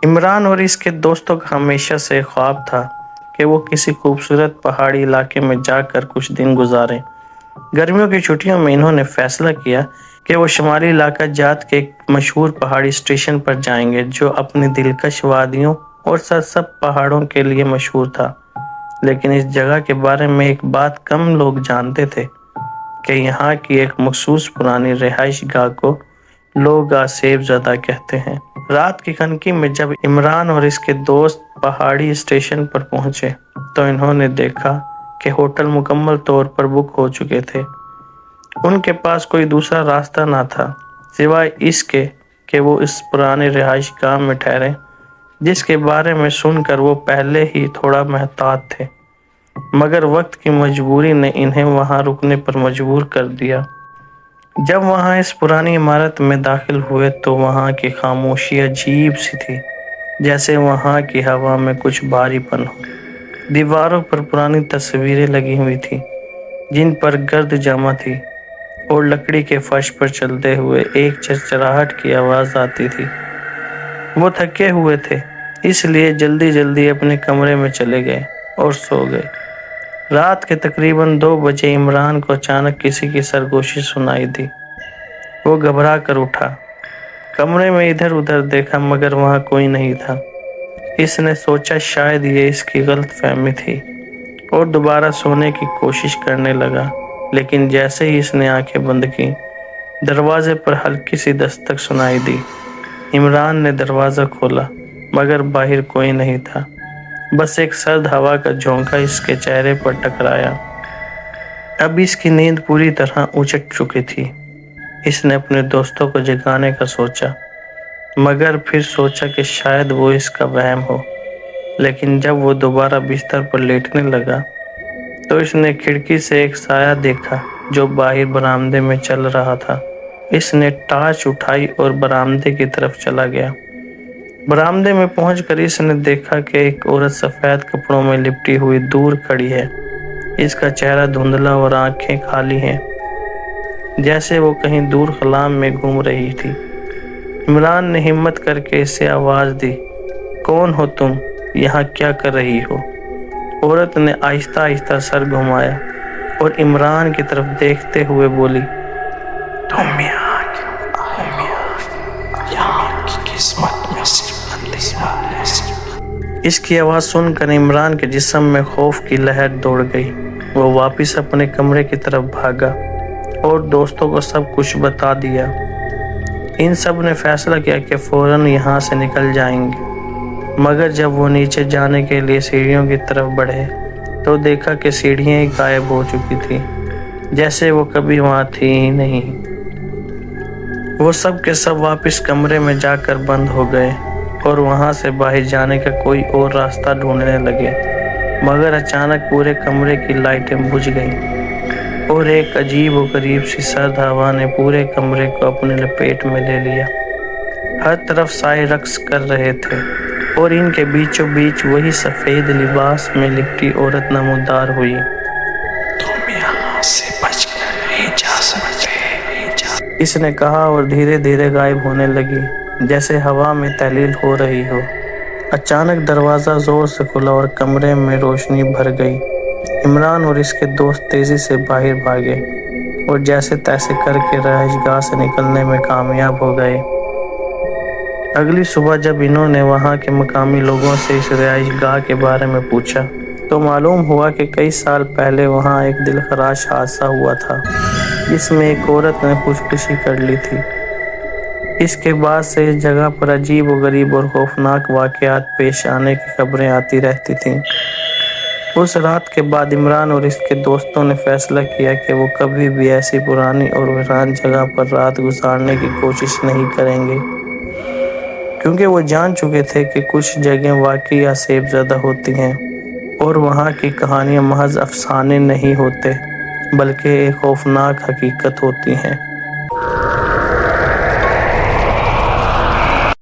इमरान और इसके दोस्तों का हमेशा से ख्वाब था कि वो किसी खूबसूरत पहाड़ी इलाके में जाकर कुछ दिन गुजारें। गर्मियों की छुट्टियों में इन्होंने फैसला किया कि वो शुमाली इलाका जात के एक मशहूर पहाड़ी स्टेशन पर जाएंगे जो अपनी दिलकश वादियों और सरसब्ज पहाड़ों के लिए मशहूर था। लेकिन इस जगह के बारे में एक बात कम लोग जानते थे कि यहाँ की एक मखसूस पुरानी रिहाइश गाह को लोग आसेब ज़दा कहते हैं। रात की खनकी में जब इमरान और इसके दोस्त पहाड़ी स्टेशन पर पहुंचे तो इन्होंने देखा कि होटल मुकम्मल तौर पर बुक हो चुके थे। उनके पास कोई दूसरा रास्ता ना था सिवाय इसके कि वो इस पुराने रिहाइश गाह में ठहरे, जिसके बारे में सुनकर वो पहले ही थोड़ा महतात थे, मगर वक्त की मजबूरी ने इन्हें वहां रुकने पर मजबूर कर दिया। जब वहां इस पुरानी इमारत में दाखिल हुए तो वहां की खामोशी अजीब सी थी, जैसे वहां की हवा में कुछ भारीपन हो। दीवारों पर पुरानी तस्वीरें लगी हुई थी जिन पर गर्द जमा थी और लकड़ी के फर्श पर चलते हुए एक चरचराहट की आवाज आती थी। वो थके हुए थे, इसलिए जल्दी जल्दी अपने कमरे में चले गए और सो गए। रात के तकरीबन 2 बजे इमरान को अचानक किसी की सरगोशी सुनाई दी। वो घबरा कर उठा, कमरे में इधर उधर देखा मगर वहां कोई नहीं था। इसने सोचा शायद ये इसकी गलतफहमी थी और दोबारा सोने की कोशिश करने लगा। लेकिन जैसे ही इसने आंखें बंद की, दरवाजे पर हल्की सी दस्तक सुनाई दी। इमरान ने दरवाज़ा खोला मगर बाहर कोई नहीं था। बस एक सर्द हवा का झोंका इसके चेहरे पर टकराया। अब इसकी नींद पूरी तरह उचट चुकी थी। इसने अपने दोस्तों को जगाने का सोचा, मगर फिर सोचा कि शायद वो इसका वहम हो। लेकिन जब वो दोबारा बिस्तर पर लेटने लगा तो इसने खिड़की से एक साया देखा जो बाहर बरामदे में चल रहा था। इसने टार्च उठाई और बरामदे की तरफ चला गया। बरामदे में पहुंचकर इसने देखा कि एक औरत सफ़ेद कपड़ों में लिपटी हुई दूर खड़ी है। इसका चेहरा धुंधला और आंखें खाली हैं, जैसे वो कहीं दूर खला में घूम रही थी। इमरान ने हिम्मत करके इसे आवाज़ दी, कौन हो तुम, यहाँ क्या कर रही हो? औरत ने आहिस्ता आहिस्ता सर घुमाया और इमरान की तरफ देखते हुए बोली, तुम यहाँ क्यों आए? यहाँ की किस्मत में सिर्फ अंधेरा है। इसकी आवाज़ सुनकर इमरान के जिस्म में खौफ की लहर दौड़ गई। वो वापस अपने कमरे की तरफ भागा और दोस्तों को सब कुछ बता दिया। इन सब ने फैसला किया कि फौरन यहाँ से निकल जाएंगे, मगर जब वो नीचे जाने के लिए सीढ़ियों की तरफ बढ़े तो देखा कि सीढ़ियाँ गायब हो चुकी थी, जैसे वो कभी वहाँ थी ही नहीं। वो सब के सब वापस कमरे में जाकर बंद हो गए और वहाँ से बाहर जाने का कोई और रास्ता ढूंढने लगे, मगर अचानक पूरे कमरे की लाइटें बुझ गईं और एक अजीब और गरीब सी सर्द हवा ने पूरे कमरे को अपने लपेट में ले लिया। हर तरफ साए रक्स कर रहे थे और इनके बीचों बीच वही सफ़ेद लिबास में लिपटी औरत नमूदार हुई। तुम यहाँ से बचकर नहीं जा सकते, इसने कहा और धीरे धीरे गायब होने लगी, जैसे हवा में तहलील हो रही हो। अचानक दरवाज़ा ज़ोर से खुला और कमरे में रोशनी भर गई। इमरान और इसके दोस्त तेज़ी से बाहर भागे और जैसे तैसे करके रहायशगाह से निकलने में कामयाब हो गए। अगली सुबह जब इन्होंने वहाँ के मकामी लोगों से इस रहायशगाह के बारे में पूछा तो मालूम हुआ कि कई साल पहले वहाँ एक दिलखराश हादसा हुआ था जिसमें एक औरत ने खुदकुशी कर ली थी। इसके बाद से इस जगह पर अजीब व गरीब और खौफनाक वाक़यात पेश आने की खबरें आती रहती थीं। उस रात के बाद इमरान और इसके दोस्तों ने फैसला किया कि वो कभी भी ऐसी पुरानी और वीरान जगह पर रात गुजारने की कोशिश नहीं करेंगे, क्योंकि वो जान चुके थे कि कुछ जगह वाकई आसेब ज़दा होती हैं और वहाँ की कहानियाँ महज अफसाने नहीं होते बल्कि एक खौफनाक हकीकत होती हैं।